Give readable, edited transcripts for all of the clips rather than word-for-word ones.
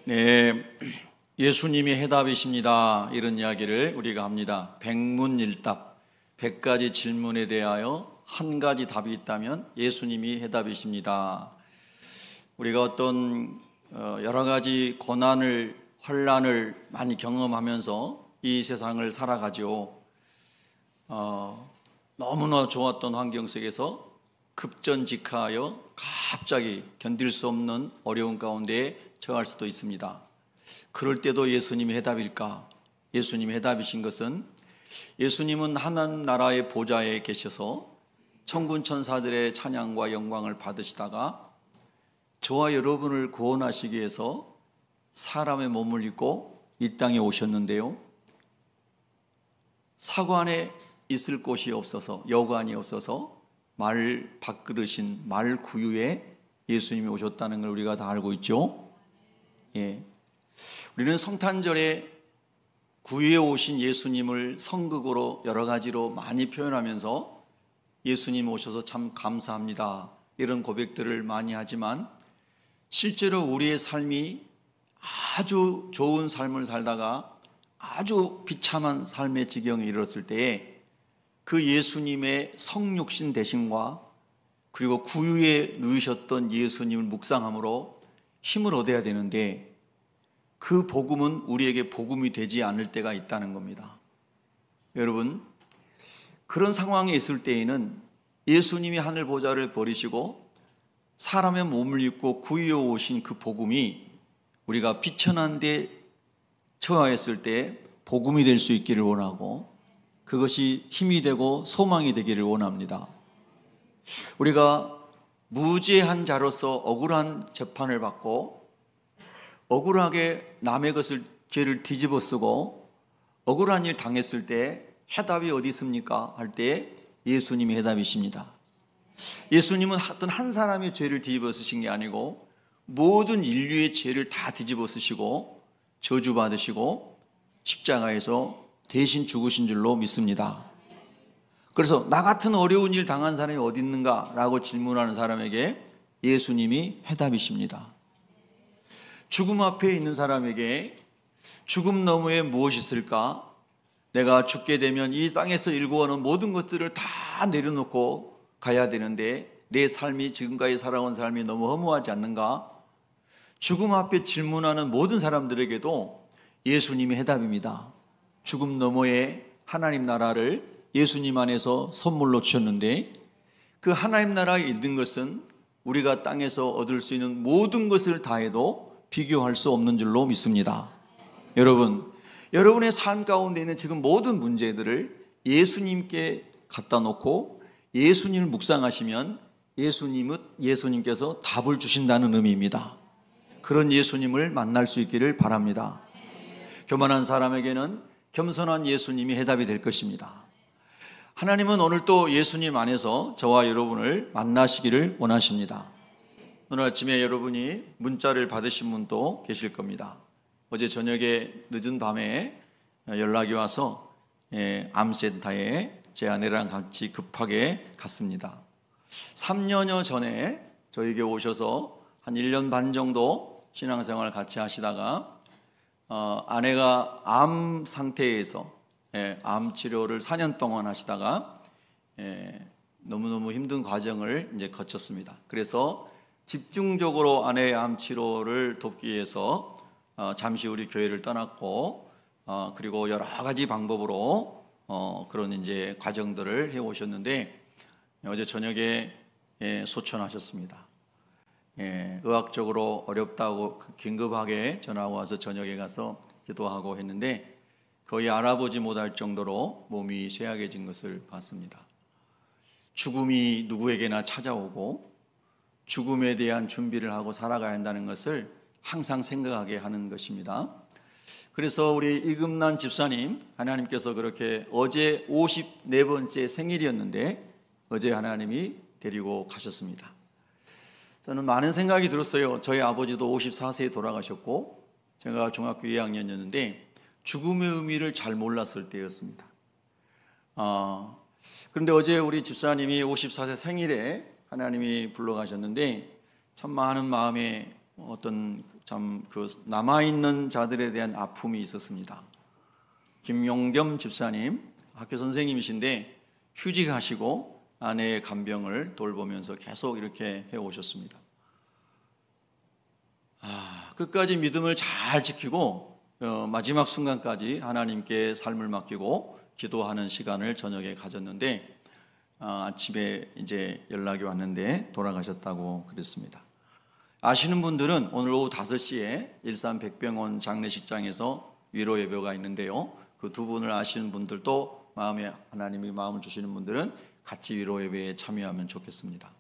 네, 예수님이 해답이십니다. 이런 이야기를 우리가 합니다. 백문일답, 100가지 질문에 대하여 한 가지 답이 있다면 예수님이 해답이십니다. 우리가 어떤 여러 가지 고난을, 환난을 많이 경험하면서 이 세상을 살아가죠. 너무나 좋았던 환경 속에서 급전직하여 갑자기 견딜 수 없는 어려운 가운데 처할 수도 있습니다. 그럴 때도 예수님이 해답일까? 예수님이 해답이신 것은 예수님은 하나님 나라의 보좌에 계셔서 천군 천사들의 찬양과 영광을 받으시다가 저와 여러분을 구원하시기 위해서 사람의 몸을 입고 이 땅에 오셨는데요, 사관에 있을 곳이 없어서, 여관이 없어서 말 밥그릇인 말 구유에 예수님이 오셨다는 걸 우리가 다 알고 있죠. 예. 우리는 성탄절에 구유에 오신 예수님을 성극으로 여러 가지로 많이 표현하면서 예수님 오셔서 참 감사합니다, 이런 고백들을 많이 하지만 실제로 우리의 삶이 아주 좋은 삶을 살다가 아주 비참한 삶의 지경에 이르렀을 때에 그 예수님의 성육신 되심과 그리고 구유에 누이셨던 예수님을 묵상함으로 힘을 얻어야 되는데 그 복음은 우리에게 복음이 되지 않을 때가 있다는 겁니다. 여러분, 그런 상황에 있을 때에는 예수님이 하늘 보좌를 버리시고 사람의 몸을 입고 구유에 오신 그 복음이 우리가 비천한 데 처하였을 때 복음이 될 수 있기를 원하고 그것이 힘이 되고 소망이 되기를 원합니다. 우리가 무죄한 자로서 억울한 재판을 받고 억울하게 남의 것을, 죄를 뒤집어 쓰고 억울한 일 당했을 때 해답이 어디 있습니까? 할 때 예수님이 해답이십니다. 예수님은 어떤 한 사람의 죄를 뒤집어 쓰신 게 아니고 모든 인류의 죄를 다 뒤집어 쓰시고 저주받으시고 십자가에서 대신 죽으신 줄로 믿습니다. 그래서 나 같은 어려운 일 당한 사람이 어디 있는가? 라고 질문하는 사람에게 예수님이 해답이십니다. 죽음 앞에 있는 사람에게 죽음 너머에 무엇이 있을까? 내가 죽게 되면 이 땅에서 일구어는 모든 것들을 다 내려놓고 가야 되는데 내 삶이 지금까지 살아온 삶이 너무 허무하지 않는가? 죽음 앞에 질문하는 모든 사람들에게도 예수님이 해답입니다. 죽음 너머에 하나님 나라를 예수님 안에서 선물로 주셨는데 그 하나님 나라에 있는 것은 우리가 땅에서 얻을 수 있는 모든 것을 다해도 비교할 수 없는 줄로 믿습니다. 여러분, 여러분의 삶 가운데 있는 지금 모든 문제들을 예수님께 갖다 놓고 예수님을 묵상하시면 예수님께서 답을 주신다는 의미입니다. 그런 예수님을 만날 수 있기를 바랍니다. 교만한 사람에게는 겸손한 예수님이 해답이 될 것입니다. 하나님은 오늘 또 예수님 안에서 저와 여러분을 만나시기를 원하십니다. 오늘 아침에 여러분이 문자를 받으신 분도 계실 겁니다. 어제 저녁에 늦은 밤에 연락이 와서 암센터에 제 아내랑 같이 급하게 갔습니다. 3년여 전에 저에게 오셔서 한 1년 반 정도 신앙생활을 같이 하시다가 아내가 암 상태에서 암 치료를 4년 동안 하시다가 너무너무 힘든 과정을 이제 거쳤습니다. 그래서 집중적으로 아내의 암 치료를 돕기 위해서 잠시 우리 교회를 떠났고 그리고 여러 가지 방법으로 그런 이제 과정들을 해 오셨는데 어제 저녁에 소천하셨습니다. 의학적으로 어렵다고 긴급하게 전화가 와서 저녁에 가서 기도하고 했는데 거의 알아보지 못할 정도로 몸이 쇠약해진 것을 봤습니다. 죽음이 누구에게나 찾아오고 죽음에 대한 준비를 하고 살아가야 한다는 것을 항상 생각하게 하는 것입니다. 그래서 우리 이금란 집사님, 하나님께서 그렇게 어제 54번째 생일이었는데 어제 하나님이 데리고 가셨습니다. 저는 많은 생각이 들었어요. 저희 아버지도 54세에 돌아가셨고 제가 중학교 2학년이었는데 죽음의 의미를 잘 몰랐을 때였습니다. 그런데 어제 우리 집사님이 54세 생일에 하나님이 불러가셨는데 참 많은 마음에 어떤 참 그 남아있는 자들에 대한 아픔이 있었습니다. 김용겸 집사님, 학교 선생님이신데 휴직하시고 아내의 간병을 돌보면서 계속 이렇게 해오셨습니다. 끝까지 믿음을 잘 지키고 마지막 순간까지 하나님께 삶을 맡기고 기도하는 시간을 저녁에 가졌는데 아침에 이제 연락이 왔는데 돌아가셨다고 그랬습니다. 아시는 분들은 오늘 오후 5시에 일산 백병원 장례식장에서 위로 예배가 있는데요. 그 두 분을 아시는 분들도 마음에 하나님이 마음을 주시는 분들은 같이 위로 예배에 참여하면 좋겠습니다.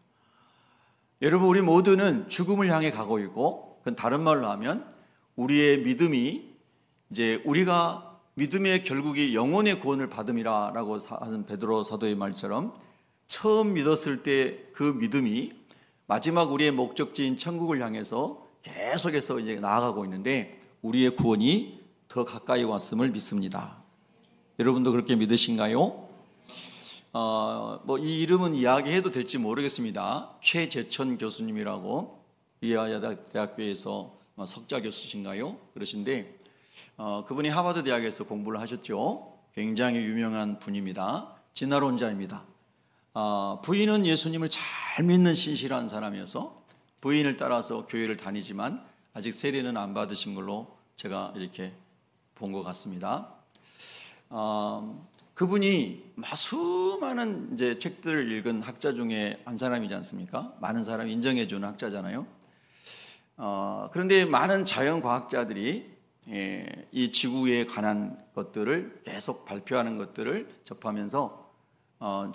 여러분, 우리 모두는 죽음을 향해 가고 있고, 그건 다른 말로 하면 우리의 믿음이 이제 우리가 믿음의 결국이 영혼의 구원을 받음이라고 하는 베드로 사도의 말처럼 처음 믿었을 때 그 믿음이 마지막 우리의 목적지인 천국을 향해서 계속해서 이제 나아가고 있는데 우리의 구원이 더 가까이 왔음을 믿습니다. 여러분도 그렇게 믿으신가요? 이 이름은 이야기해도 될지 모르겠습니다. 최재천 교수님이라고 이하여대학교에서 석자 교수신가요? 그러신데 그분이 하버드 대학에서 공부를 하셨죠. 굉장히 유명한 분입니다. 진화론자입니다. 부인은 예수님을 잘 믿는 신실한 사람이어서 부인을 따라서 교회를 다니지만 아직 세례는 안 받으신 걸로 제가 이렇게 본 것 같습니다. 그분이 수많은 이제 책들을 읽은 학자 중에 한 사람이지 않습니까? 많은 사람이 인정해 주는 학자잖아요. 그런데 많은 자연과학자들이 이 지구에 관한 것들을 계속 발표하는 것들을 접하면서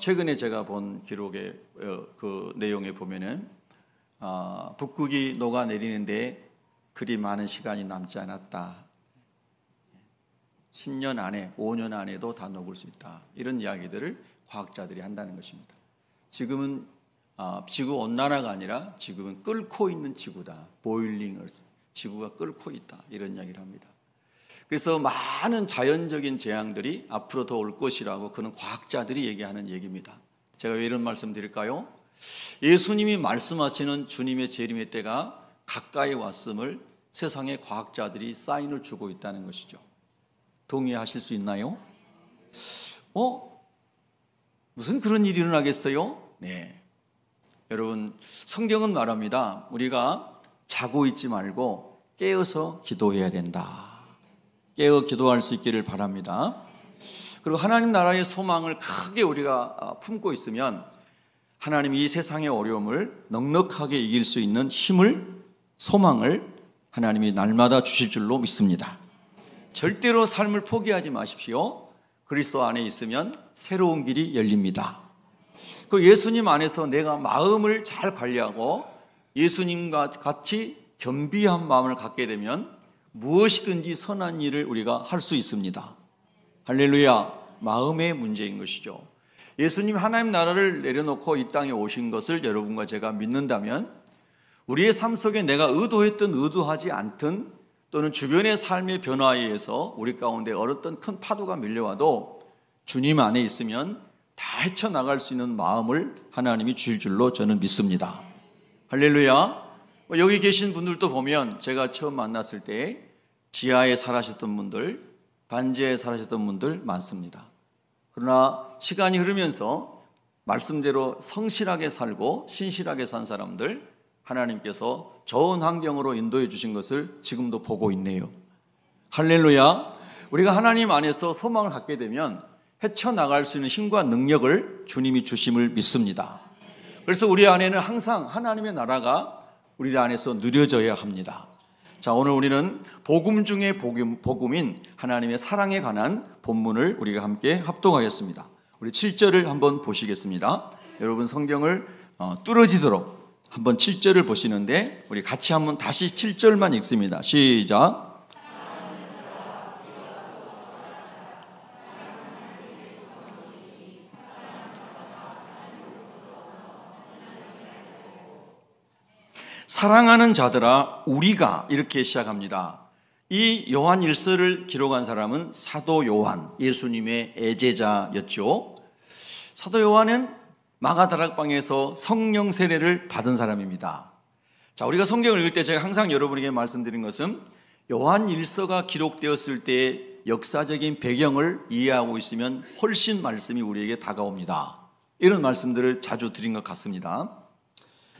최근에 제가 본 기록의 그 내용에 보면은 북극이 녹아내리는데 그리 많은 시간이 남지 않았다. 10년 안에, 5년 안에도 다 녹을 수 있다. 이런 이야기들을 과학자들이 한다는 것입니다. 지금은 지구 온난화가 아니라 지금은 끓고 있는 지구다. 보일링 얼스. 지구가 끓고 있다. 이런 이야기를 합니다. 그래서 많은 자연적인 재앙들이 앞으로 더 올 것이라고 그는 과학자들이 얘기하는 얘기입니다. 제가 왜 이런 말씀 드릴까요? 예수님이 말씀하시는 주님의 재림의 때가 가까이 왔음을 세상의 과학자들이 사인을 주고 있다는 것이죠. 동의하실 수 있나요? 무슨 그런 일이 일어나겠어요? 네. 여러분, 성경은 말합니다. 우리가 자고 있지 말고 깨어서 기도해야 된다. 깨어 기도할 수 있기를 바랍니다. 그리고 하나님 나라의 소망을 크게 우리가 품고 있으면 하나님이 이 세상의 어려움을 넉넉하게 이길 수 있는 힘을, 소망을 하나님이 날마다 주실 줄로 믿습니다. 절대로 삶을 포기하지 마십시오. 그리스도 안에 있으면 새로운 길이 열립니다. 그 예수님 안에서 내가 마음을 잘 관리하고 예수님과 같이 겸비한 마음을 갖게 되면 무엇이든지 선한 일을 우리가 할 수 있습니다. 할렐루야. 마음의 문제인 것이죠. 예수님 하나님 나라를 내려놓고 이 땅에 오신 것을 여러분과 제가 믿는다면 우리의 삶 속에 내가 의도했든 의도하지 않든 또는 주변의 삶의 변화에 의해서 우리 가운데 어떤 큰 파도가 밀려와도 주님 안에 있으면 다 헤쳐나갈 수 있는 마음을 하나님이 주실 줄로 저는 믿습니다. 할렐루야. 여기 계신 분들도 보면 제가 처음 만났을 때 지하에 살아셨던 분들, 반지하에 살아셨던 분들 많습니다. 그러나 시간이 흐르면서 말씀대로 성실하게 살고 신실하게 산 사람들 하나님께서 좋은 환경으로 인도해 주신 것을 지금도 보고 있네요. 할렐루야. 우리가 하나님 안에서 소망을 갖게 되면 헤쳐나갈 수 있는 힘과 능력을 주님이 주심을 믿습니다. 그래서 우리 안에는 항상 하나님의 나라가 우리 안에서 누려져야 합니다. 자, 오늘 우리는 복음 중에 복음인 하나님의 사랑에 관한 본문을 우리가 함께 합독하겠습니다. 우리 7절을 한번 보시겠습니다. 여러분 성경을 뚫어지도록 한번 7절을 보시는데 우리 같이 한번 다시 7절만 읽습니다. 시작. 사랑하는 자들아 우리가 이렇게 시작합니다. 이 요한 1서를 기록한 사람은 사도 요한, 예수님의 애제자였죠. 사도 요한은 마가다락방에서 성령 세례를 받은 사람입니다. 자, 우리가 성경을 읽을 때 제가 항상 여러분에게 말씀드린 것은 요한 일서가 기록되었을 때의 역사적인 배경을 이해하고 있으면 훨씬 말씀이 우리에게 다가옵니다. 이런 말씀들을 자주 드린 것 같습니다.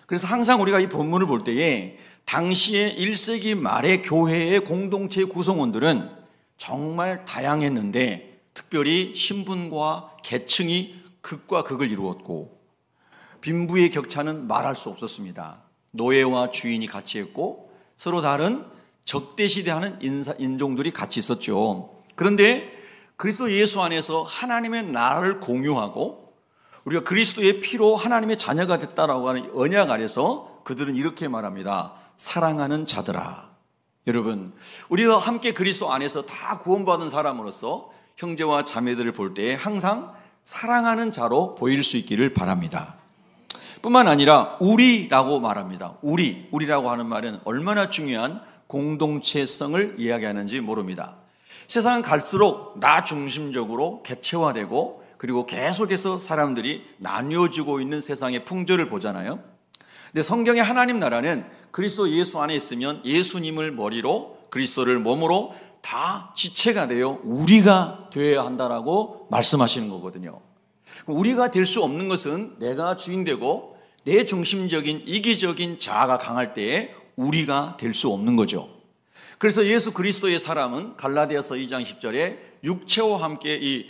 그래서 항상 우리가 이 본문을 볼 때에 당시의 1세기 말의 교회의 공동체 구성원들은 정말 다양했는데 특별히 신분과 계층이 극과 극을 이루었고 빈부의 격차는 말할 수 없었습니다. 노예와 주인이 같이 했고 서로 다른 적대시대하는 인종들이 같이 있었죠. 그런데 그리스도 예수 안에서 하나님의 나라를 공유하고 우리가 그리스도의 피로 하나님의 자녀가 됐다라고 하는 언약 아래서 그들은 이렇게 말합니다. 사랑하는 자들아. 여러분, 우리가 함께 그리스도 안에서 다 구원받은 사람으로서 형제와 자매들을 볼 때 항상 사랑하는 자로 보일 수 있기를 바랍니다. 뿐만 아니라 우리라고 말합니다. 우리라고 하는 말은 얼마나 중요한 공동체성을 이야기하는지 모릅니다. 세상은 갈수록 나 중심적으로 개체화되고 그리고 계속해서 사람들이 나뉘어지고 있는 세상의 풍조를 보잖아요. 근데 성경의 하나님 나라는 그리스도 예수 안에 있으면 예수님을 머리로 그리스도를 몸으로 다 지체가 되어 우리가 되어야 한다라고 말씀하시는 거거든요. 우리가 될 수 없는 것은 내가 주인되고 내 중심적인 이기적인 자아가 강할 때에 우리가 될 수 없는 거죠. 그래서 예수 그리스도의 사람은 갈라디아서 2장 10절에 육체와 함께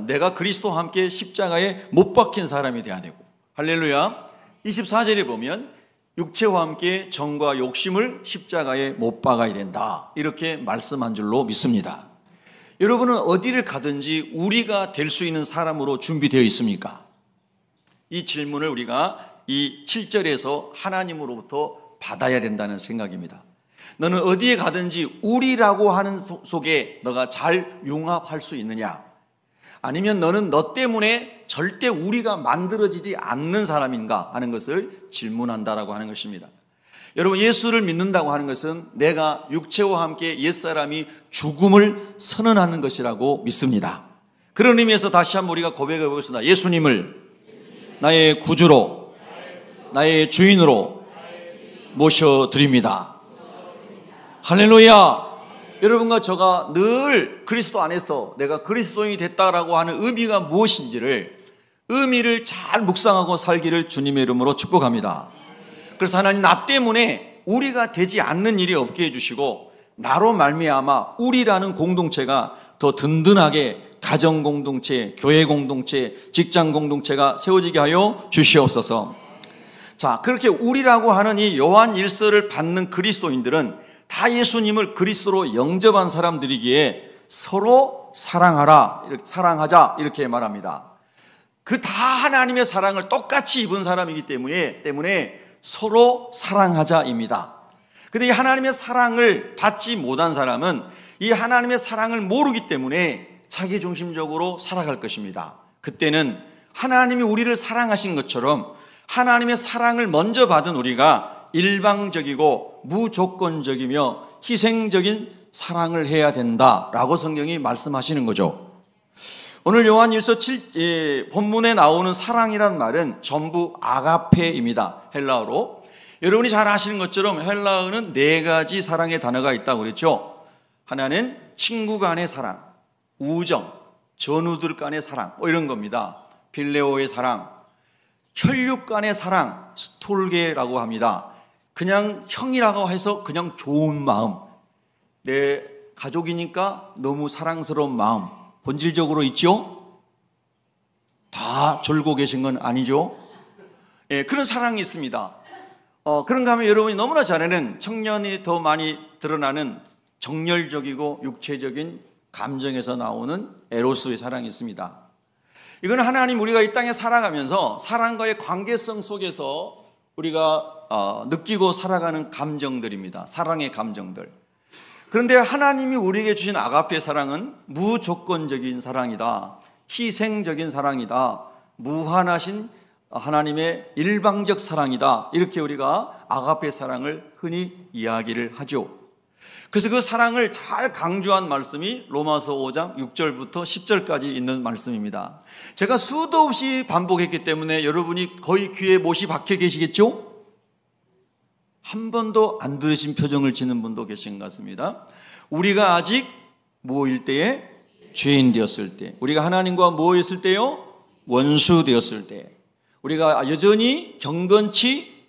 내가 그리스도와 함께 십자가에 못 박힌 사람이 돼야 되고, 할렐루야. 24절에 보면 육체와 함께 정과 욕심을 십자가에 못 박아야 된다, 이렇게 말씀한 줄로 믿습니다. 여러분은 어디를 가든지 우리가 될 수 있는 사람으로 준비되어 있습니까? 이 질문을 우리가 이 7절에서 하나님으로부터 받아야 된다는 생각입니다. 너는 어디에 가든지 우리라고 하는 속에 너가 잘 융합할 수 있느냐? 아니면 너는 너 때문에 절대 우리가 만들어지지 않는 사람인가 하는 것을 질문한다라고 하는 것입니다. 여러분, 예수를 믿는다고 하는 것은 내가 육체와 함께 옛사람이 죽음을 선언하는 것이라고 믿습니다. 그런 의미에서 다시 한번 우리가 고백해 보겠습니다. 예수님을 나의 구주로, 나의 주인으로 모셔드립니다. 할렐루야. 여러분과 저가 늘 그리스도 안에서 내가 그리스도인이 됐다라고 하는 의미가 무엇인지를, 의미를 잘 묵상하고 살기를 주님의 이름으로 축복합니다. 그래서 하나님, 나 때문에 우리가 되지 않는 일이 없게 해주시고 나로 말미암아 우리라는 공동체가 더 든든하게 가정 공동체, 교회 공동체, 직장 공동체가 세워지게 하여 주시옵소서. 자, 그렇게 우리라고 하는 이 요한 일서를 받는 그리스도인들은 다 예수님을 그리스도로 영접한 사람들이기에 서로 사랑하자 이렇게 말합니다. 그 다 하나님의 사랑을 똑같이 입은 사람이기 때문에 서로 사랑하자입니다. 그런데 이 하나님의 사랑을 받지 못한 사람은 이 하나님의 사랑을 모르기 때문에 자기 중심적으로 살아갈 것입니다. 그때는 하나님이 우리를 사랑하신 것처럼 하나님의 사랑을 먼저 받은 우리가 일방적이고 무조건적이며 희생적인 사랑을 해야 된다라고 성경이 말씀하시는 거죠. 오늘 요한일서 본문에 나오는 사랑이란 말은 전부 아가페입니다. 헬라어로. 여러분이 잘 아시는 것처럼 헬라어는 4가지 사랑의 단어가 있다고 그랬죠. 하나는 친구 간의 사랑, 우정, 전우들 간의 사랑, 이런 겁니다. 필레오의 사랑, 혈육 간의 사랑, 스톨게라고 합니다. 그냥 형이라고 해서 그냥 좋은 마음, 내 가족이니까 너무 사랑스러운 마음, 본질적으로 있죠? 다 졸고 계신 건 아니죠? 예, 그런 사랑이 있습니다. 그런가 하면 여러분이 너무나 잘 아는, 청년이 더 많이 드러나는 정열적이고 육체적인 감정에서 나오는 에로스의 사랑이 있습니다. 이건 하나님, 우리가 이 땅에 살아가면서 사랑과의 관계성 속에서 우리가 느끼고 살아가는 감정들입니다. 사랑의 감정들. 그런데 하나님이 우리에게 주신 아가페 사랑은 무조건적인 사랑이다, 희생적인 사랑이다, 무한하신 하나님의 일방적 사랑이다, 이렇게 우리가 아가페 사랑을 흔히 이야기를 하죠. 그래서 그 사랑을 잘 강조한 말씀이 로마서 5장 6절부터 10절까지 있는 말씀입니다. 제가 수도 없이 반복했기 때문에 여러분이 거의 귀에 못이 박혀 계시겠죠? 한 번도 안 들으신 표정을 짓는 분도 계신 것 같습니다. 우리가 아직 뭐일 때에? 죄인 되었을 때. 우리가 하나님과 뭐 했을 때요? 원수 되었을 때. 우리가 여전히 경건치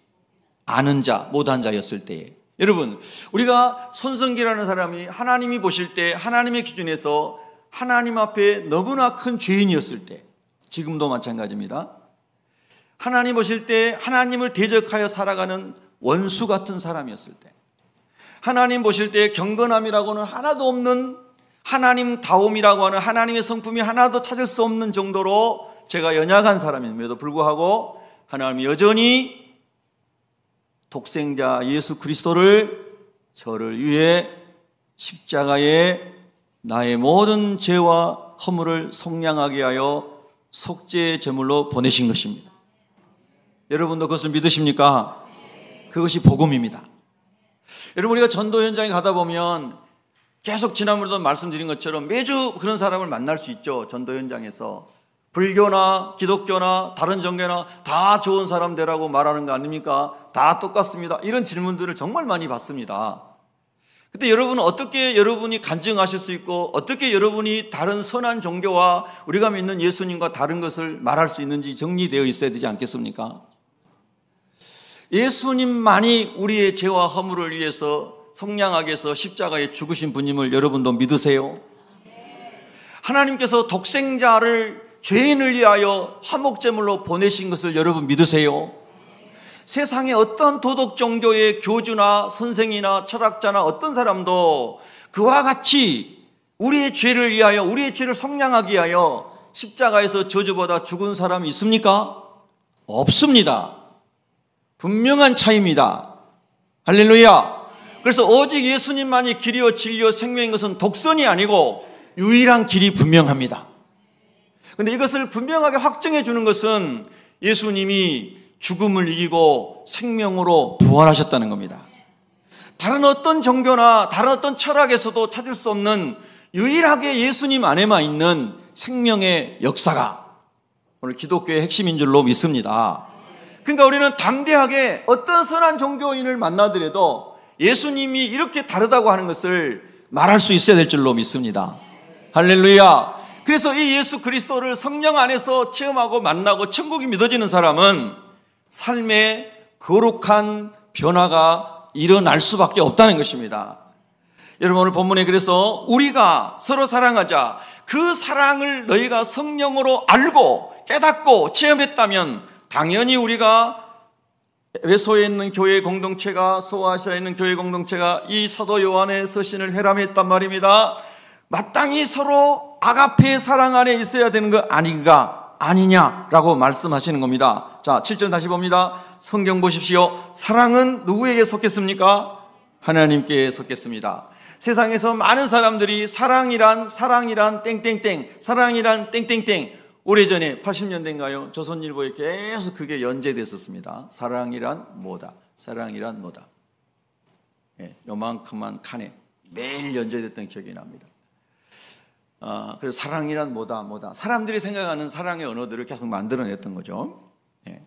않은 자, 못한 자였을 때에. 여러분, 우리가 손성기라는 사람이 하나님이 보실 때 하나님의 기준에서 하나님 앞에 너무나 큰 죄인이었을 때, 지금도 마찬가지입니다. 하나님 보실 때 하나님을 대적하여 살아가는 원수 같은 사람이었을 때, 하나님 보실 때 경건함이라고는 하나도 없는, 하나님다움이라고 하는 하나님의 성품이 하나도 찾을 수 없는 정도로 제가 연약한 사람임에도 불구하고 하나님이 여전히 독생자 예수 그리스도를 저를 위해 십자가에 나의 모든 죄와 허물을 속량하게 하여 속죄 제물로 보내신 것입니다. 여러분도 그것을 믿으십니까? 그것이 복음입니다. 여러분, 우리가 전도 현장에 가다 보면 계속 지난번에도 말씀드린 것처럼 매주 그런 사람을 만날 수 있죠. 전도 현장에서 불교나 기독교나 다른 종교나 다 좋은 사람들이라고 말하는 거 아닙니까? 다 똑같습니다. 이런 질문들을 정말 많이 받습니다. 근데 여러분은 어떻게 여러분이 간증하실 수 있고 어떻게 여러분이 다른 선한 종교와 우리가 믿는 예수님과 다른 것을 말할 수 있는지 정리되어 있어야 되지 않겠습니까? 예수님만이 우리의 죄와 허물을 위해서 속량하게 해서 십자가에 죽으신 분임을 여러분도 믿으세요? 하나님께서 독생자를 죄인을 위하여 화목제물로 보내신 것을 여러분 믿으세요? 세상에 어떤 도덕 종교의 교주나 선생이나 철학자나 어떤 사람도 그와 같이 우리의 죄를 위하여, 우리의 죄를 속량하기 위하여 십자가에서 저주받아 죽은 사람이 있습니까? 없습니다. 분명한 차이입니다. 할렐루야. 그래서 오직 예수님만이 길이요 진리요 생명인 것은 독선이 아니고 유일한 길이 분명합니다. 그런데 이것을 분명하게 확정해 주는 것은 예수님이 죽음을 이기고 생명으로 부활하셨다는 겁니다. 다른 어떤 종교나 다른 어떤 철학에서도 찾을 수 없는 유일하게 예수님 안에만 있는 생명의 역사가 오늘 기독교의 핵심인 줄로 믿습니다. 그러니까 우리는 담대하게 어떤 선한 종교인을 만나더라도 예수님이 이렇게 다르다고 하는 것을 말할 수 있어야 될 줄로 믿습니다. 할렐루야. 그래서 이 예수 그리스도를 성령 안에서 체험하고 만나고 천국이 믿어지는 사람은 삶의 거룩한 변화가 일어날 수밖에 없다는 것입니다. 여러분, 오늘 본문에 그래서 우리가 서로 사랑하자, 그 사랑을 너희가 성령으로 알고 깨닫고 체험했다면 당연히 우리가 에베소에 있는 교회 공동체가, 소아시아에 있는 교회 공동체가 이 사도 요한의 서신을 회람했단 말입니다. 마땅히 서로 아가페의 사랑 안에 있어야 되는 거 아니냐라고 말씀하시는 겁니다. 자, 7절 다시 봅니다. 성경 보십시오. 사랑은 누구에게 속했습니까? 하나님께 속했습니다. 세상에서 많은 사람들이 사랑이란 땡땡땡, 사랑이란 땡땡땡, 오래전에 80년대인가요? 조선일보에 계속 그게 연재됐었습니다. 사랑이란 뭐다, 사랑이란 뭐다. 예, 요만큼만 칸에 매일 연재됐던 기억이 납니다. 그래서 사랑이란 뭐다. 사람들이 생각하는 사랑의 언어들을 계속 만들어냈던 거죠. 예.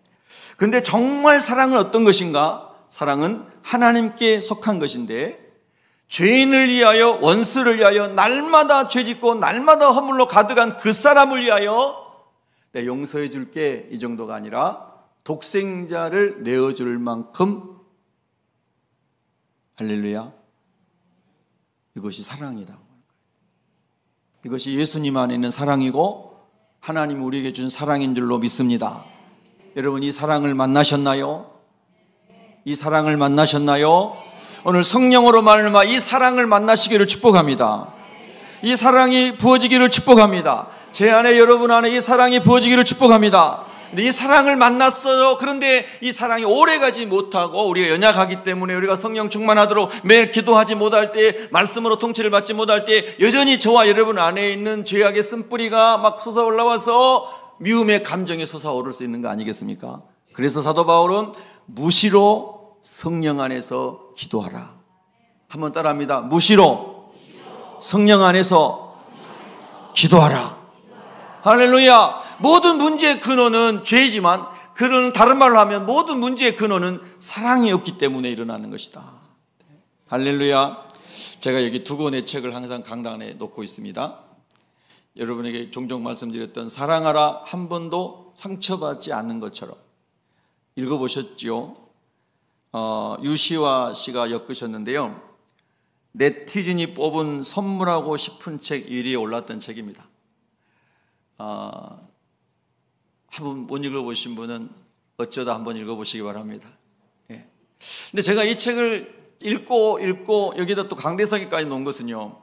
근데 정말 사랑은 어떤 것인가? 사랑은 하나님께 속한 것인데, 죄인을 위하여, 원수를 위하여, 날마다 죄짓고 날마다 허물로 가득한 그 사람을 위하여 내가 용서해 줄게, 이 정도가 아니라 독생자를 내어줄 만큼, 할렐루야, 이것이 사랑이다. 이것이 예수님 안에 있는 사랑이고 하나님 우리에게 준 사랑인 줄로 믿습니다. 여러분, 이 사랑을 만나셨나요? 이 사랑을 만나셨나요? 오늘 성령으로 말미암아 이 사랑을 만나시기를 축복합니다. 이 사랑이 부어지기를 축복합니다. 제 안에, 여러분 안에 이 사랑이 부어지기를 축복합니다. 근데 이 사랑을 만났어요. 그런데 이 사랑이 오래가지 못하고 우리가 연약하기 때문에 우리가 성령 충만하도록 매일 기도하지 못할 때, 말씀으로 통치를 받지 못할 때 여전히 저와 여러분 안에 있는 죄악의 쓴뿌리가 막 솟아올라와서 미움의 감정이 솟아오를 수 있는 거 아니겠습니까? 그래서 사도 바울은 무시로 성령 안에서 기도하라. 한번 따라합니다. 무시로 성령 안에서 기도하라. 할렐루야. 모든 문제의 근원은 죄이지만 그런 다른 말로 하면 모든 문제의 근원은 사랑이 없기 때문에 일어나는 것이다. 할렐루야. 제가 여기 두 권의 책을 항상 강단에 놓고 있습니다. 여러분에게 종종 말씀드렸던 사랑하라 한 번도 상처받지 않는 것처럼 읽어보셨죠? 유시화 씨가 엮으셨는데요. 네티즌이 뽑은 선물하고 싶은 책 1위에 올랐던 책입니다. 한번 못 읽어보신 분은 어쩌다 한번 읽어보시기 바랍니다. 예. 근데 제가 이 책을 읽고 여기다 또 강대상에까지 놓은 것은요,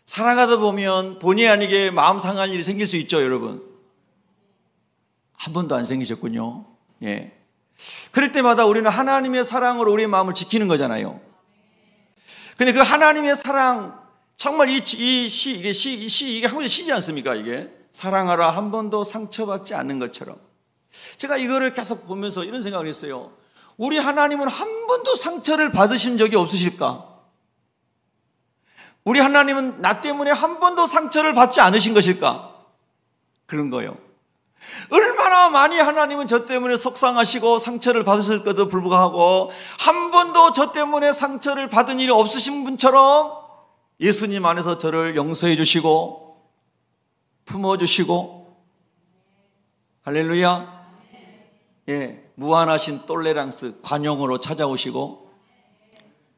살아가다 보면 본의 아니게 마음 상할 일이 생길 수 있죠, 여러분. 한 번도 안 생기셨군요. 예. 그럴 때마다 우리는 하나님의 사랑으로 우리의 마음을 지키는 거잖아요. 근데 그 하나님의 사랑, 정말 이게 한국의 시지 않습니까? 이게 사랑하라 한 번도 상처받지 않는 것처럼. 제가 이거를 계속 보면서 이런 생각을 했어요. 우리 하나님은 한 번도 상처를 받으신 적이 없으실까? 우리 하나님은 나 때문에 한 번도 상처를 받지 않으신 것일까? 그런 거예요. 얼마나 많이 하나님은 저 때문에 속상하시고 상처를 받으실 것도 불구하고 한 번도 저 때문에 상처를 받은 일이 없으신 분처럼 예수님 안에서 저를 용서해 주시고 품어주시고, 할렐루야. 예, 무한하신 똘레랑스 관용으로 찾아오시고,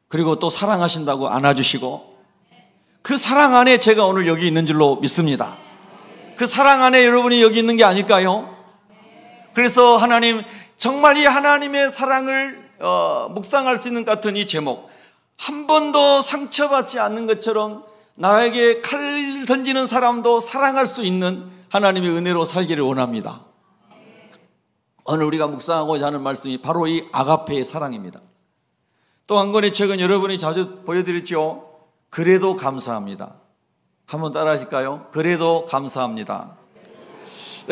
그리고 또 사랑하신다고 안아주시고, 그 사랑 안에 제가 오늘 여기 있는 줄로 믿습니다. 그 사랑 안에 여러분이 여기 있는 게 아닐까요? 그래서 하나님, 정말 이 하나님의 사랑을 묵상할 수 있는 것 같은 이 제목, 한 번도 상처받지 않는 것처럼 나에게 칼 던지는 사람도 사랑할 수 있는 하나님의 은혜로 살기를 원합니다. 오늘 우리가 묵상하고자 하는 말씀이 바로 이 아가페의 사랑입니다. 또 한 권의 책은 여러분이 자주 보여드렸죠. 그래도 감사합니다. 한번 따라 하실까요? 그래도 감사합니다.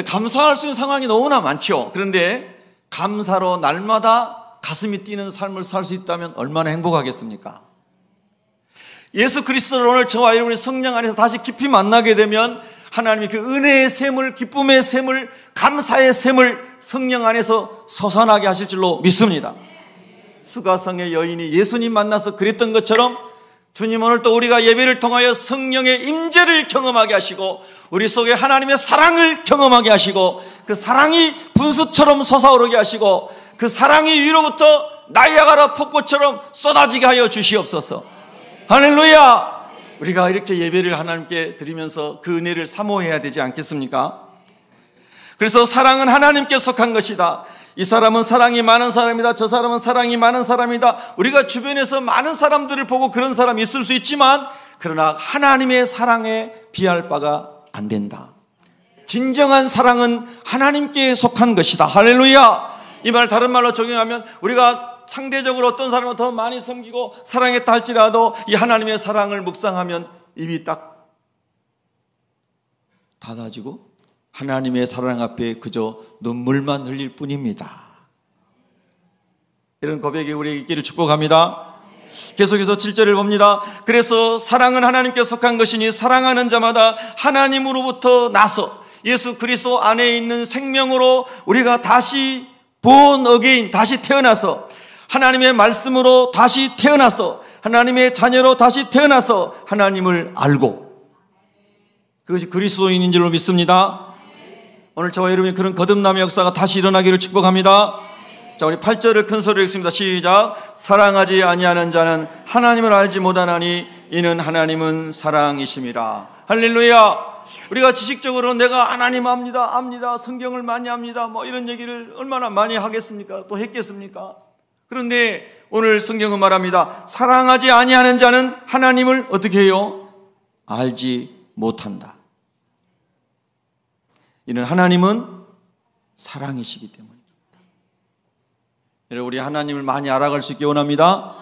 감사할 수 있는 상황이 너무나 많죠. 그런데 감사로 날마다 가슴이 뛰는 삶을 살 수 있다면 얼마나 행복하겠습니까? 예수 그리스도를 오늘 저와 여러분이 성령 안에서 다시 깊이 만나게 되면 하나님이 그 은혜의 샘을, 기쁨의 샘을, 감사의 샘을 성령 안에서 솟아나게 하실 줄로 믿습니다. 수가성의 여인이 예수님 만나서 그랬던 것처럼 주님, 오늘 또 우리가 예배를 통하여 성령의 임재를 경험하게 하시고 우리 속에 하나님의 사랑을 경험하게 하시고 그 사랑이 분수처럼 솟아오르게 하시고 그 사랑이 위로부터 나이아가라 폭포처럼 쏟아지게 하여 주시옵소서. 할렐루야. 우리가 이렇게 예배를 하나님께 드리면서 그 은혜를 사모해야 되지 않겠습니까? 그래서 사랑은 하나님께 속한 것이다. 이 사람은 사랑이 많은 사람이다. 저 사람은 사랑이 많은 사람이다. 우리가 주변에서 많은 사람들을 보고 그런 사람이 있을 수 있지만 그러나 하나님의 사랑에 비할 바가 안 된다. 진정한 사랑은 하나님께 속한 것이다. 할렐루야. 이 말 다른 말로 적용하면 우리가 상대적으로 어떤 사람을 더 많이 섬기고 사랑했다 할지라도 이 하나님의 사랑을 묵상하면 입이 딱 닫아지고 하나님의 사랑 앞에 그저 눈물만 흘릴 뿐입니다. 이런 고백이 우리에게 있기를 축복합니다. 계속해서 7절을 봅니다. 그래서 사랑은 하나님께 속한 것이니 사랑하는 자마다 하나님으로부터 나서 예수 그리스도 안에 있는 생명으로 우리가 다시 born again, 다시 태어나서 하나님의 말씀으로 다시 태어나서 하나님의 자녀로 다시 태어나서 하나님을 알고 그것이 그리스도인인 줄로 믿습니다. 오늘 저와 여러분이 그런 거듭남의 역사가 다시 일어나기를 축복합니다. 자, 우리 8절을 큰 소리로 읽습니다. 시작. 사랑하지 아니하는 자는 하나님을 알지 못하나니 이는 하나님은 사랑이심이라. 할렐루야. 우리가 지식적으로 내가 하나님 압니다. 성경을 많이 합니다. 뭐 이런 얘기를 얼마나 많이 하겠습니까? 또 했겠습니까? 그런데 오늘 성경은 말합니다. 사랑하지 아니하는 자는 하나님을 어떻게 해요? 알지 못한다. 이는 하나님은 사랑이시기 때문입니다. 여러분, 우리 하나님을 많이 알아갈 수 있게 원합니다.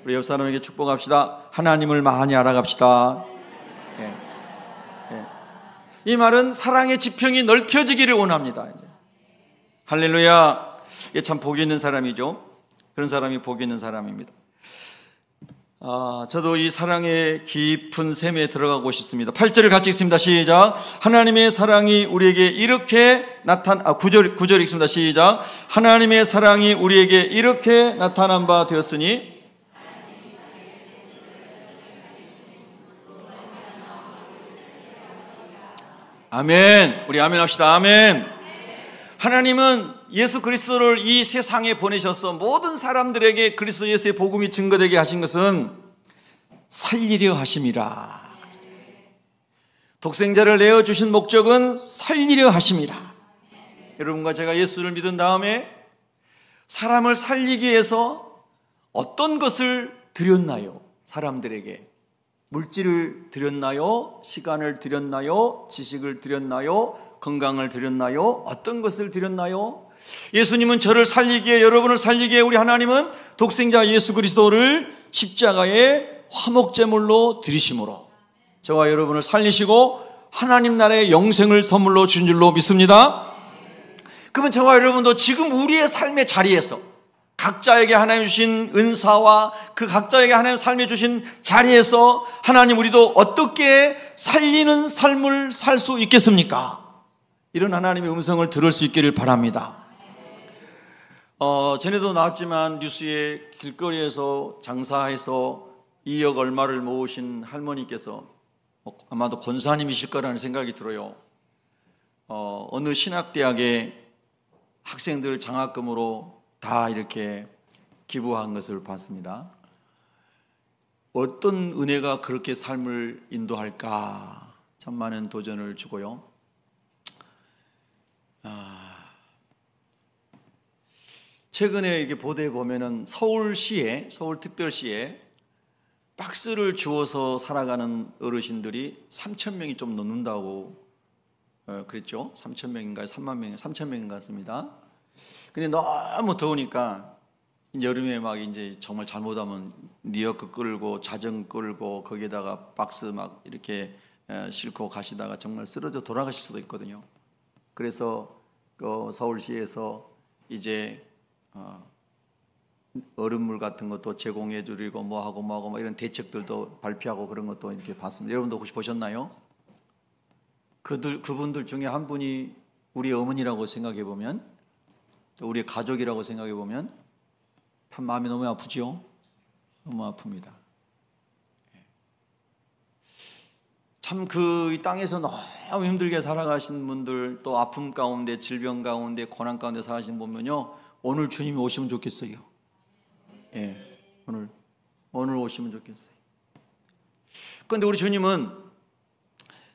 우리 옆 사람에게 축복합시다. 하나님을 많이 알아갑시다. 네. 네. 이 말은 사랑의 지평이 넓혀지기를 원합니다. 할렐루야. 이게 참 복이 있는 사람이죠. 그런 사람이 복이 있는 사람입니다. 저도 이 사랑의 깊은 샘에 들어가고 싶습니다. 8절을 같이 읽습니다. 시작. 하나님의 사랑이 우리에게 이렇게 9절 읽습니다. 시작. 하나님의 사랑이 우리에게 이렇게 나타난 바 되었으니 아멘. 우리 아멘 합시다. 아멘. 하나님은 예수 그리스도를 이 세상에 보내셔서 모든 사람들에게 그리스도 예수의 복음이 증거되게 하신 것은 살리려 하심이라. 독생자를 내어주신 목적은 살리려 하심이라. 여러분과 제가 예수를 믿은 다음에 사람을 살리기 위해서 어떤 것을 드렸나요? 사람들에게 물질을 드렸나요? 시간을 드렸나요? 지식을 드렸나요? 건강을 드렸나요? 어떤 것을 드렸나요? 예수님은 저를 살리기에, 여러분을 살리기에 우리 하나님은 독생자 예수 그리스도를 십자가에 화목제물로 드리심으로 저와 여러분을 살리시고 하나님 나라의 영생을 선물로 주신 줄로 믿습니다. 그러면 저와 여러분도 지금 우리의 삶의 자리에서 각자에게 하나님 주신 은사와 그 각자에게 하나님 삶에 주신 자리에서 하나님 우리도 어떻게 살리는 삶을 살 수 있겠습니까? 이런 하나님의 음성을 들을 수 있기를 바랍니다. 전에도 나왔지만 뉴스에 길거리에서 장사해서 2억 얼마를 모으신 할머니께서 아마도 권사님이실 거라는 생각이 들어요. 어느 신학대학의 학생들 장학금으로 다 이렇게 기부한 것을 봤습니다. 어떤 은혜가 그렇게 삶을 인도할까? 참 많은 도전을 주고요. 최근에 이렇게 보도에 보면은 서울특별시에 박스를 주워서 살아가는 어르신들이 3,000명이 좀 넘는다고 그랬죠. 3,000명인가요? 30,000명인가요? 3,000명인 것 같습니다. 근데 너무 더우니까 여름에 막 이제 정말 잘못하면 리어크 끌고 자전 끌고 거기에다가 박스 막 이렇게 싣고 가시다가 정말 쓰러져 돌아가실 수도 있거든요. 그래서 서울시에서 이제 얼음물 같은 것도 제공해 드리고 뭐하고 이런 대책들도 발표하고 그런 것도 이렇게 봤습니다. 여러분도 혹시 보셨나요? 그분들 중에 한 분이 우리 어머니라고 생각해 보면, 우리의 가족이라고 생각해 보면 참 마음이 너무 아프죠? 너무 아픕니다. 참 그 땅에서 너무 힘들게 살아가신 분들, 또 아픔 가운데, 질병 가운데, 고난 가운데 살아가신 분 보면요, 오늘 주님이 오시면 좋겠어요. 예, 오늘 오시면 좋겠어요. 그런데 우리 주님은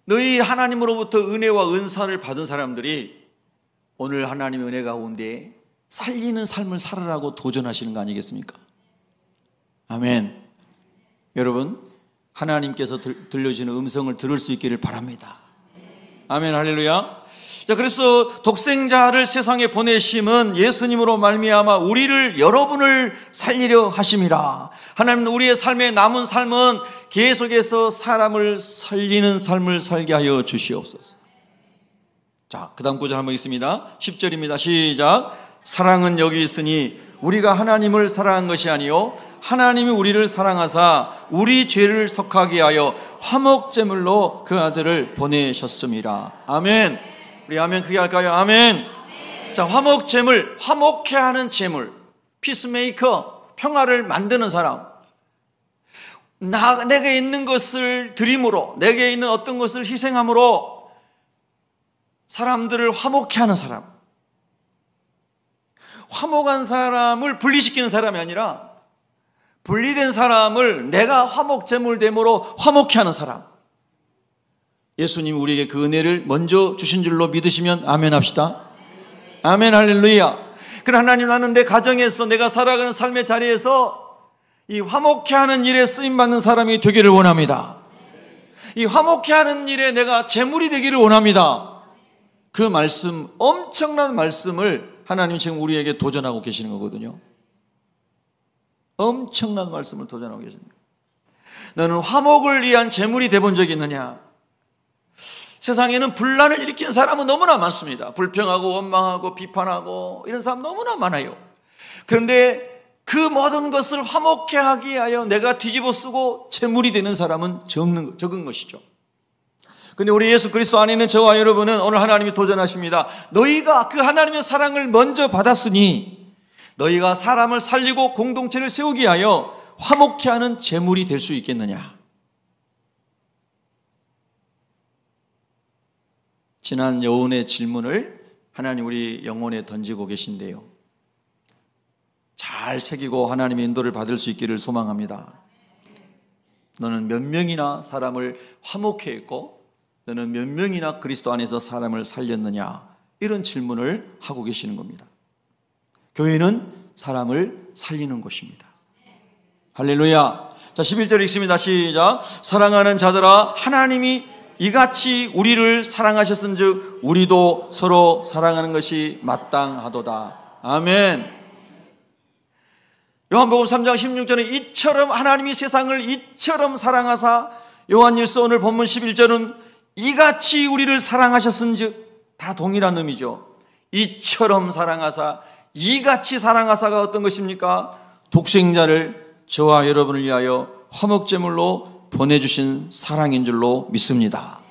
너희 하나님으로부터 은혜와 은사를 받은 사람들이 오늘 하나님의 은혜 가운데 살리는 삶을 살아라고 도전하시는 거 아니겠습니까? 아멘. 여러분, 하나님께서 들려주시는 음성을 들을 수 있기를 바랍니다. 아멘, 할렐루야. 자, 그래서 독생자를 세상에 보내심은 예수님으로 말미암아 우리를, 여러분을 살리려 하심이라. 하나님은 우리의 삶에 남은 삶은 계속해서 사람을 살리는 삶을 살게 하여 주시옵소서. 자, 그 다음 구절 한번 읽습니다. 10절입니다. 시작. 사랑은 여기 있으니 우리가 하나님을 사랑한 것이 아니요 하나님이 우리를 사랑하사 우리 죄를 속하게 하여 화목제물로 그 아들을 보내셨습니다. 아멘. 우리 아멘 크게 할까요? 아멘. 자, 화목제물, 화목케 하는 제물, 피스메이커, 평화를 만드는 사람. 내게 있는 것을 드림으로, 내게 있는 어떤 것을 희생함으로 사람들을 화목케 하는 사람. 화목한 사람을 분리시키는 사람이 아니라 분리된 사람을 내가 화목제물됨으로 화목케 하는 사람. 예수님이 우리에게 그 은혜를 먼저 주신 줄로 믿으시면 아멘 합시다. 아멘, 할렐루야. 그러나 하나님, 나는 내 가정에서, 내가 살아가는 삶의 자리에서 이 화목케 하는 일에 쓰임받는 사람이 되기를 원합니다. 이 화목케 하는 일에 내가 제물이 되기를 원합니다. 그 말씀, 엄청난 말씀을 하나님 지금 우리에게 도전하고 계시는 거거든요. 엄청난 말씀을 도전하고 계십니다. 너는 화목을 위한 제물이 돼본 적이 있느냐? 세상에는 분란을 일으키는 사람은 너무나 많습니다. 불평하고 원망하고 비판하고 이런 사람 너무나 많아요. 그런데 그 모든 것을 화목케 하기 위하여 내가 뒤집어 쓰고 재물이 되는 사람은 적은 것이죠. 근데 우리 예수 그리스도 안에 있는 저와 여러분은 오늘 하나님이 도전하십니다. 너희가 그 하나님의 사랑을 먼저 받았으니 너희가 사람을 살리고 공동체를 세우기 위하여 화목케 하는 재물이 될 수 있겠느냐. 지난 여운의 질문을 하나님 우리 영혼에 던지고 계신데요. 잘 새기고 하나님의 인도를 받을 수 있기를 소망합니다. 너는 몇 명이나 사람을 화목케 했고 너는 몇 명이나 그리스도 안에서 사람을 살렸느냐, 이런 질문을 하고 계시는 겁니다. 교회는 사람을 살리는 곳입니다. 할렐루야. 자, 11절 읽습니다. 시작. 사랑하는 자들아, 하나님이 이같이 우리를 사랑하셨은즉 우리도 서로 사랑하는 것이 마땅하도다. 아멘. 요한복음 3장 16절에 이처럼 하나님이 세상을 이처럼 사랑하사, 요한일서 오늘 본문 11절은 이같이 우리를 사랑하셨은즉, 다 동일한 의미죠. 이처럼 사랑하사, 이같이 사랑하사가 어떤 것입니까? 독생자를 저와 여러분을 위하여 화목제물로 보내주신 사랑인 줄로 믿습니다.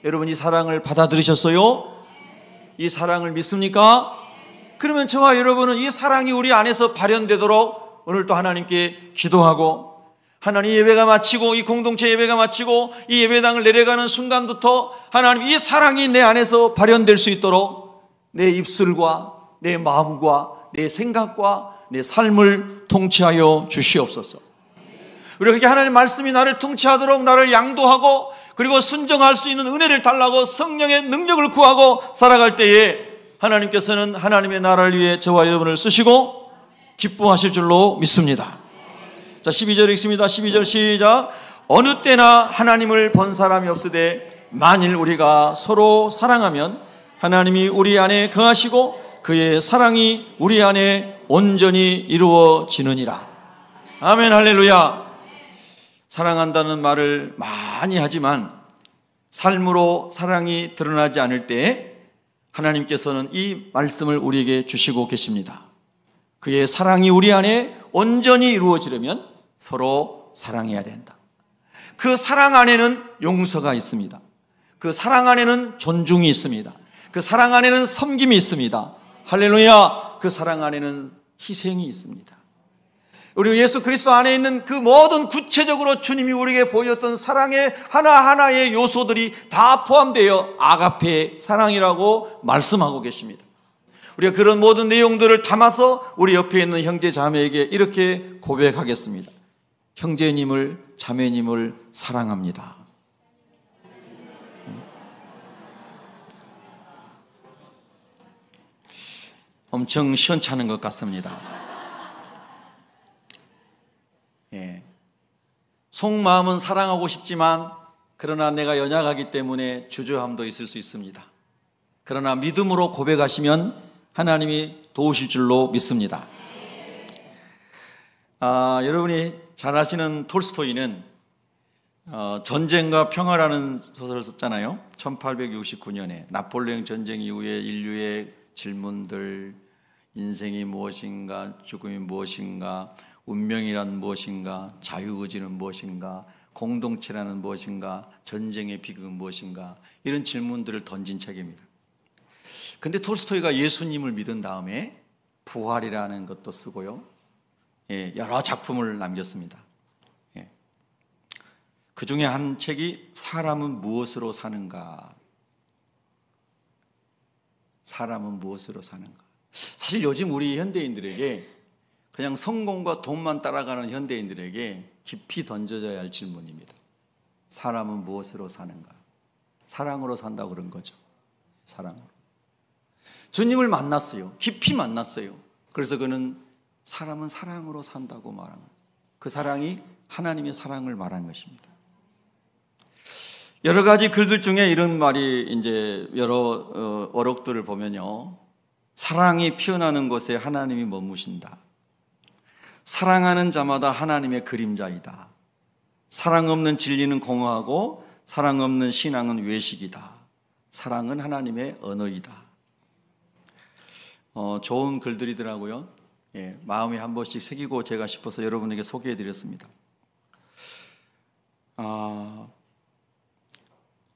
여러분, 이 사랑을 받아들이셨어요? 이 사랑을 믿습니까? 그러면 저와 여러분은 이 사랑이 우리 안에서 발현되도록 오늘 또 하나님께 기도하고, 하나님 예배가 마치고 이 공동체 예배가 마치고 이 예배당을 내려가는 순간부터 하나님 이 사랑이 내 안에서 발현될 수 있도록 내 입술과 내 마음과 내 생각과 내 삶을 통치하여 주시옵소서. 우리가 그렇게 하나님 말씀이 나를 통치하도록 나를 양도하고 그리고 순종할 수 있는 은혜를 달라고 성령의 능력을 구하고 살아갈 때에 하나님께서는 하나님의 나라를 위해 저와 여러분을 쓰시고 기뻐하실 줄로 믿습니다. 자, 12절 읽습니다. 12절 시작. 어느 때나 하나님을 본 사람이 없으되 만일 우리가 서로 사랑하면 하나님이 우리 안에 거하시고 그의 사랑이 우리 안에 온전히 이루어지느니라. 아멘. 할렐루야. 사랑한다는 말을 많이 하지만 삶으로 사랑이 드러나지 않을 때 하나님께서는 이 말씀을 우리에게 주시고 계십니다. 그의 사랑이 우리 안에 온전히 이루어지려면 서로 사랑해야 된다. 그 사랑 안에는 용서가 있습니다. 그 사랑 안에는 존중이 있습니다. 그 사랑 안에는 섬김이 있습니다. 할렐루야. 그 사랑 안에는 희생이 있습니다. 우리 예수 그리스도 안에 있는 그 모든 구체적으로 주님이 우리에게 보였던 사랑의 하나하나의 요소들이 다 포함되어 아가페 사랑이라고 말씀하고 계십니다. 우리가 그런 모든 내용들을 담아서 우리 옆에 있는 형제 자매에게 이렇게 고백하겠습니다. 형제님을, 자매님을 사랑합니다. 엄청 시원찮은 것 같습니다. 예. 속마음은 사랑하고 싶지만 그러나 내가 연약하기 때문에 주저함도 있을 수 있습니다. 그러나 믿음으로 고백하시면 하나님이 도우실 줄로 믿습니다. 여러분이 잘 아시는 톨스토이는 전쟁과 평화라는 소설을 썼잖아요. 1869년에 나폴레옹 전쟁 이후에 인류의 질문들, 인생이 무엇인가, 죽음이 무엇인가, 운명이란 무엇인가, 자유의지는 무엇인가, 공동체라는 무엇인가, 전쟁의 비극은 무엇인가, 이런 질문들을 던진 책입니다. 근데 톨스토이가 예수님을 믿은 다음에 부활이라는 것도 쓰고요, 여러 작품을 남겼습니다. 그 중에 한 책이 사람은 무엇으로 사는가. 사람은 무엇으로 사는가. 사실 요즘 우리 현대인들에게 그냥 성공과 돈만 따라가는 현대인들에게 깊이 던져져야 할 질문입니다. 사람은 무엇으로 사는가. 사랑으로 산다고 그런 거죠. 사랑으로. 주님을 만났어요. 깊이 만났어요. 그래서 그는 사람은 사랑으로 산다고 말한 거예요. 그 사랑이 하나님의 사랑을 말한 것입니다. 여러 가지 글들 중에 이런 말이 이제 여러 어록들을 보면요. 사랑이 피어나는 곳에 하나님이 머무신다. 사랑하는 자마다 하나님의 그림자이다. 사랑 없는 진리는 공허하고 사랑 없는 신앙은 외식이다. 사랑은 하나님의 언어이다. 좋은 글들이더라고요. 마음에 한 번씩 새기고 제가 싶어서 여러분에게 소개해 드렸습니다.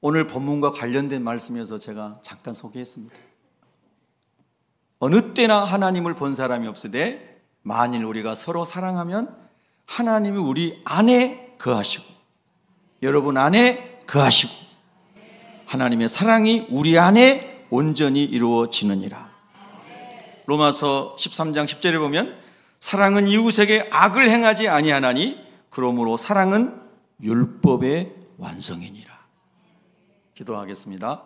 오늘 본문과 관련된 말씀에서 제가 잠깐 소개했습니다. 어느 때나 하나님을 본 사람이 없으되 만일 우리가 서로 사랑하면 하나님이 우리 안에 거하시고 여러분 안에 거하시고 하나님의 사랑이 우리 안에 온전히 이루어지느니라. 로마서 13장 10절에 보면 사랑은 이웃에게 악을 행하지 아니하나니 그러므로 사랑은 율법의 완성이니라. 기도하겠습니다.